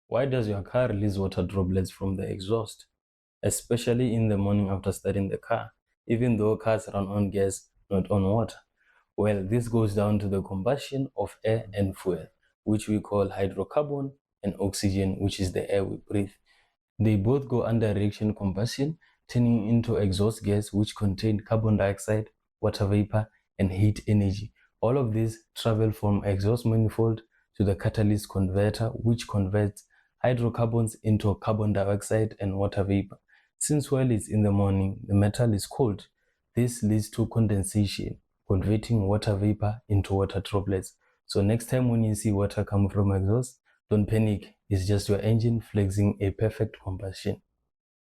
Why does your car release water droplets from the exhaust, especially in the morning after starting the car, even though cars run on gas, not on water? Well, this goes down to the combustion of air and fuel, which we call hydrocarbon, and oxygen, which is the air we breathe. They both go under reaction combustion, turning into exhaust gas, which contain carbon dioxide, water vapor, and heat energy. All of these travel from exhaust manifold to the catalyst converter, which converts hydrocarbons into carbon dioxide and water vapor. Since while it's in the morning, the metal is cold, this leads to condensation, converting water vapor into water droplets. So next time when you see water come from exhaust, don't panic, it's just your engine flexing a perfect combustion.